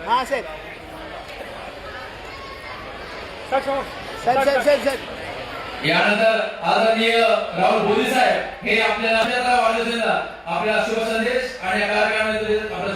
हाँ sir sir यानंतर आदरणीय राहुल बोधी साहेब हे आपल्याला वाढदिवसाला आपला शुभ संदेश आणि या कार्यक्रमामध्ये आपलं